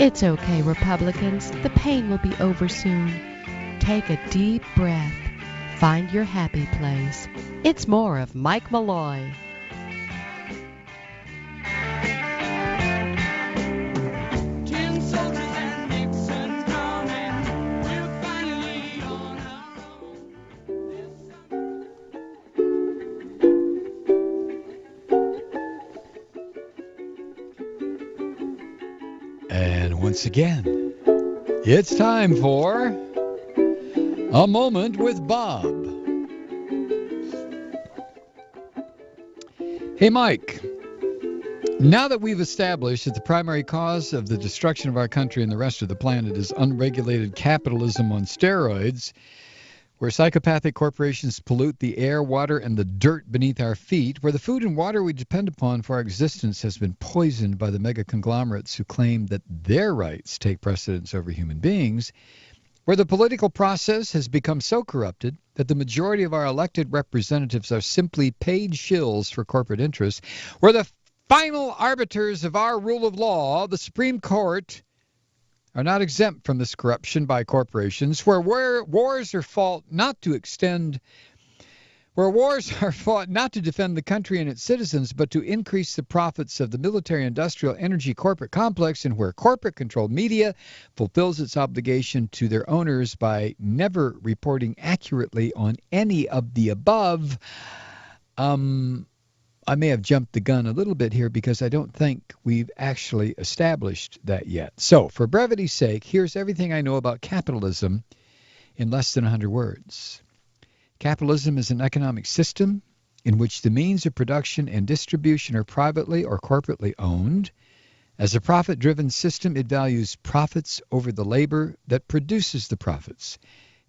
It's okay, Republicans. The pain will be over soon. Take a deep breath. Find your happy place. It's more of Mike Malloy. And once again, it's time for A Moment with Bob. Hey, Mike. Now that we've established that the primary cause of the destruction of our country and the rest of the planet is unregulated capitalism on steroids, where psychopathic corporations pollute the air, water, and the dirt beneath our feet, where the food and water we depend upon for our existence has been poisoned by the mega conglomerates who claim that their rights take precedence over human beings, where the political process has become so corrupted that the majority of our elected representatives are simply paid shills for corporate interests, where the final arbiters of our rule of law, the Supreme Court, are not exempt from this corruption by corporations, where wars are fought not to defend the country and its citizens, but to increase the profits of the military, industrial, energy, corporate complex, and where corporate-controlled media fulfills its obligation to their owners by never reporting accurately on any of the above. I may have jumped the gun a little bit here because I don't think we've actually established that yet. So, for brevity's sake, here's everything I know about capitalism in less than 100 words. Capitalism is an economic system in which the means of production and distribution are privately or corporately owned. As a profit-driven system, it values profits over the labor that produces the profits.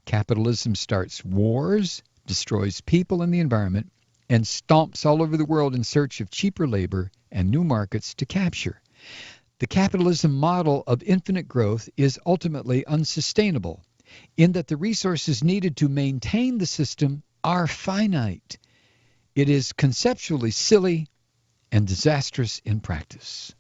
Capitalism starts wars, destroys people and the environment, and stomps all over the world in search of cheaper labor and new markets to capture. The capitalism model of infinite growth is ultimately unsustainable in that the resources needed to maintain the system are finite. It is conceptually silly and disastrous in practice.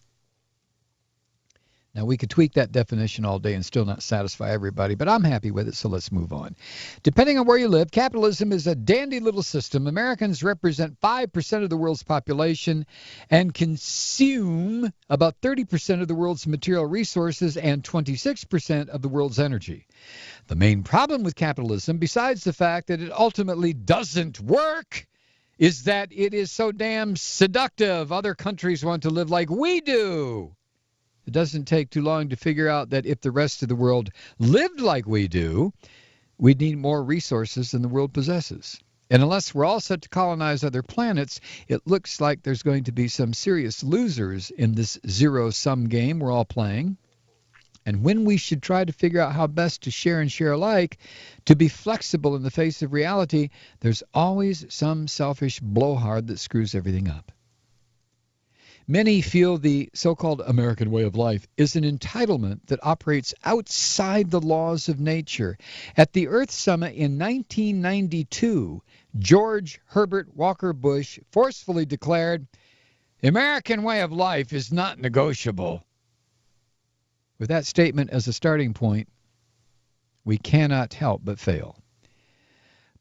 Now, we could tweak that definition all day and still not satisfy everybody, but I'm happy with it, so let's move on. Depending on where you live, capitalism is a dandy little system. Americans represent 5% of the world's population and consume about 30% of the world's material resources and 26% of the world's energy. The main problem with capitalism, besides the fact that it ultimately doesn't work, is that it is so damn seductive. Other countries want to live like we do. It doesn't take too long to figure out that if the rest of the world lived like we do, we'd need more resources than the world possesses. And unless we're all set to colonize other planets, it looks like there's going to be some serious losers in this zero-sum game we're all playing. And when we should try to figure out how best to share and share alike, to be flexible in the face of reality, there's always some selfish blowhard that screws everything up. Many feel the so-called American way of life is an entitlement that operates outside the laws of nature. At the Earth Summit in 1992, George Herbert Walker Bush forcefully declared, "The American way of life is not negotiable." With that statement as a starting point, we cannot help but fail.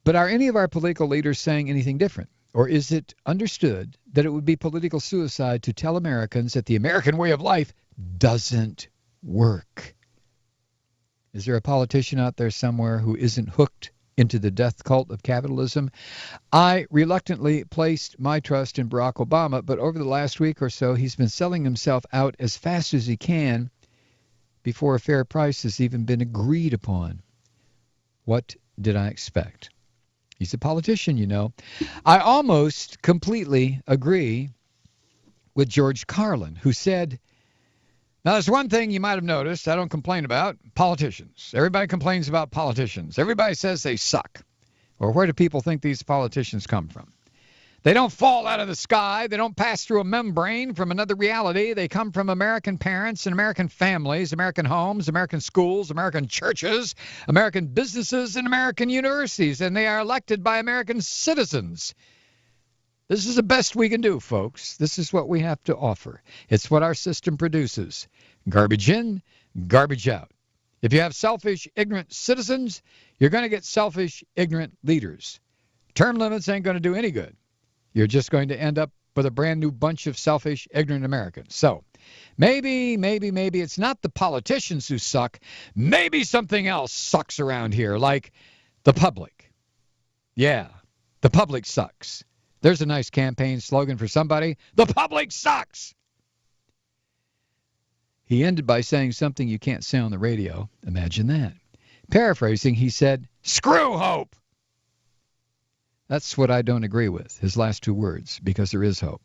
But are any of our political leaders saying anything different? Or is it understood that it would be political suicide to tell Americans that the American way of life doesn't work? Is there a politician out there somewhere who isn't hooked into the death cult of capitalism? I reluctantly placed my trust in Barack Obama, but over the last week or so, he's been selling himself out as fast as he can before a fair price has even been agreed upon. What did I expect? He's a politician, you know. I almost completely agree with George Carlin, who said, now there's one thing you might have noticed I don't complain about, politicians. Everybody complains about politicians. Everybody says they suck. Or where do people think these politicians come from? They don't fall out of the sky. They don't pass through a membrane from another reality. They come from American parents and American families, American homes, American schools, American churches, American businesses, and American universities, and they are elected by American citizens. This is the best we can do, folks. This is what we have to offer. It's what our system produces. Garbage in, Garbage out. If you have selfish, ignorant citizens, you're going to get selfish, ignorant leaders. Term limits ain't going to do any good. You're just going to end up with a brand new bunch of selfish, ignorant Americans. So maybe it's not the politicians who suck. Maybe something else sucks around here, like the public. Yeah, the public sucks. There's a nice campaign slogan for somebody. The public sucks. He ended by saying something you can't say on the radio. Imagine that. Paraphrasing, he said, "Screw hope." That's what I don't agree with, his last two words, because there is hope.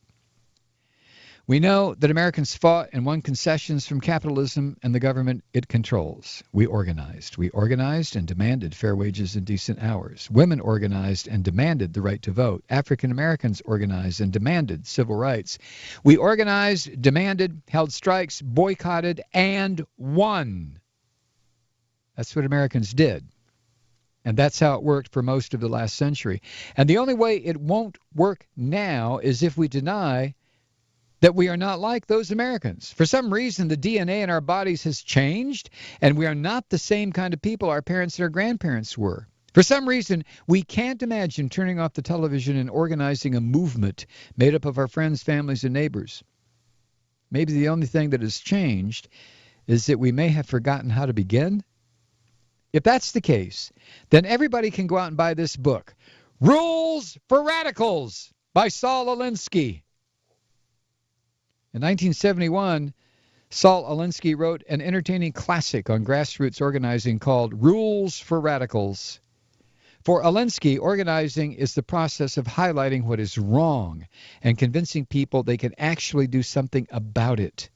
We know that Americans fought and won concessions from capitalism and the government it controls. We organized. We organized and demanded fair wages and decent hours. Women organized and demanded the right to vote. African Americans organized and demanded civil rights. We organized, demanded, held strikes, boycotted, and won. That's what Americans did. And that's how it worked for most of the last century. And the only way it won't work now is if we deny that we are not like those Americans. For some reason, the DNA in our bodies has changed, and we are not the same kind of people our parents and our grandparents were. For some reason, we can't imagine turning off the television and organizing a movement made up of our friends, families, and neighbors. Maybe the only thing that has changed is that we may have forgotten how to begin. If that's the case, then everybody can go out and buy this book, Rules for Radicals by Saul Alinsky. In 1971, Saul Alinsky wrote an entertaining classic on grassroots organizing called Rules for Radicals. For Alinsky, organizing is the process of highlighting what is wrong and convincing people they can actually do something about it.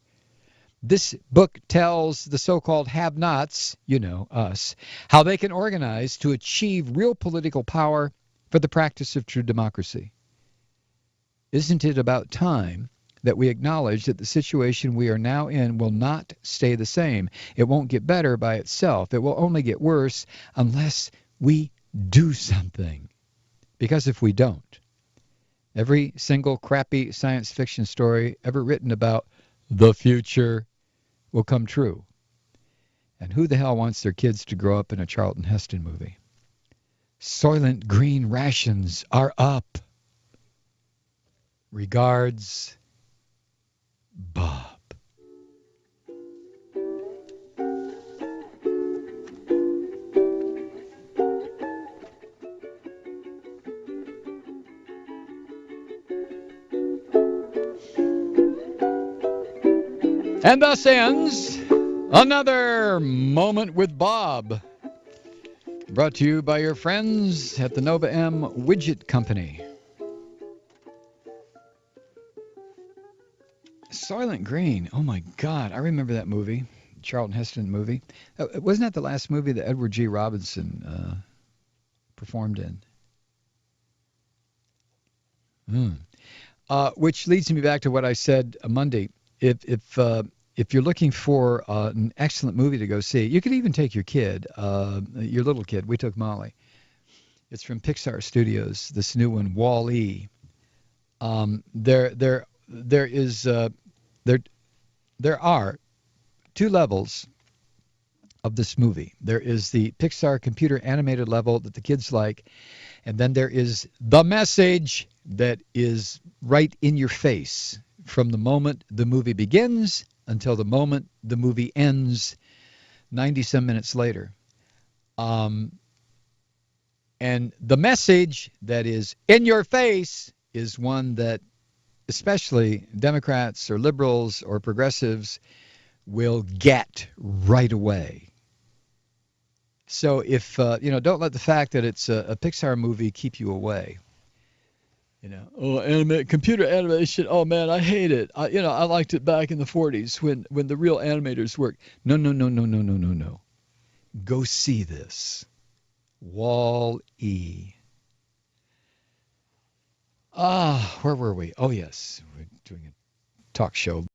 This book tells the so-called have-nots, you know, us, how they can organize to achieve real political power for the practice of true democracy. Isn't it about time that we acknowledge that the situation we are now in will not stay the same? It won't get better by itself. It will only get worse unless we do something. Because if we don't, every single crappy science fiction story ever written about the future will come true. And who the hell wants their kids to grow up in a Charlton Heston movie? Soylent Green rations are up. Regards, Bob. And thus ends another Moment with Bob, brought to you by your friends at the Nova M Widget Company. Soylent Green, oh my God, I remember that movie, Charlton Heston movie. Wasn't that the last movie that Edward G. Robinson performed in? Which leads me back to what I said Monday. If you're looking for an excellent movie to go see, you could even take your kid, your little kid. We took Molly. It's from Pixar Studios. This new one, Wall-E. There are two levels of this movie. There is the Pixar computer animated level that the kids like, and then there is the message that is right in your face from the moment the movie begins until the moment the movie ends 90-some minutes later. And the message that is in your face is one that especially Democrats or liberals or progressives will get right away. So if, don't let the fact that it's a Pixar movie keep you away. Computer animation, oh man, I hate it. I liked it back in the 40s when the real animators worked. No. Go see this. Wall-E. Where were we? Oh, yes, we're doing a talk show.